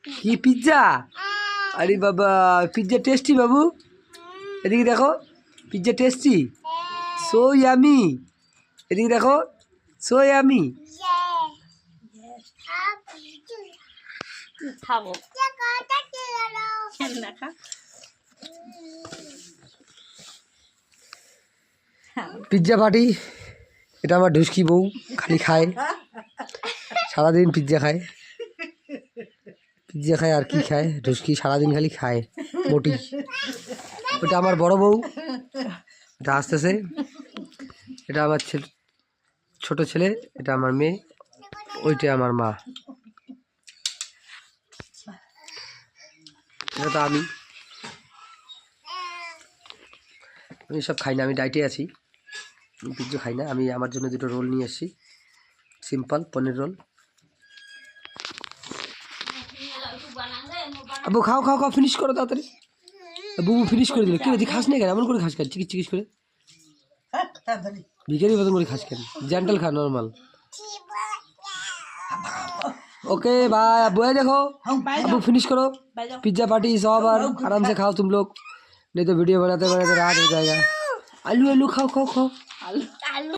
কি পিৎজা? আরে বাবা, পিৎজা টেস্টি বাবু, এদিকে দেখো, পিৎজা টেস্টি, সো ইয়ামি, এদিকে দেখো, সো ইয়ামি। খাবো পিৎজা পার্টি, এটা আমার ঢুসকি বউ, খালি খায় সারাদিন, পিৎজা খায়, পিৎজা খায় আর কি খায়, ঢুসকি সারাদিন খালি খায় মোটি। ওটা আমার বড় বউ, এটা আসতেছে, এটা আমার ছোট ছেলে, এটা আমার মেয়ে, ওইটা আমার মা, এটা তো আমি সব খাই না, আমি ডায়েটে আছি, পিৎজা খাই না। আমি আমার জন্য দুটো রোল নিয়ে এসেছি, সিম্পল পনির রোল। আবু খাও খাও খাও, ফিনিশ করো তাড়াতাড়ি। বুবু ফিনিশ করে দিল। কি বলছি, খাস না কেন? এমন করে খাস কেন? চিকিস চিকিস করে, ভিখারি মতন করে খাস কেন? জেন্টাল খা, নর্মাল। Okay bye. अब देखो, अब फिनिश करो पिज्जा पार्टी इज ओवर। आराम से खाओ तुम लोग, नहीं तो वीडियो बनाते बनाते रात हो जाएगा। आलू आलू खाओ खाओ खाओ।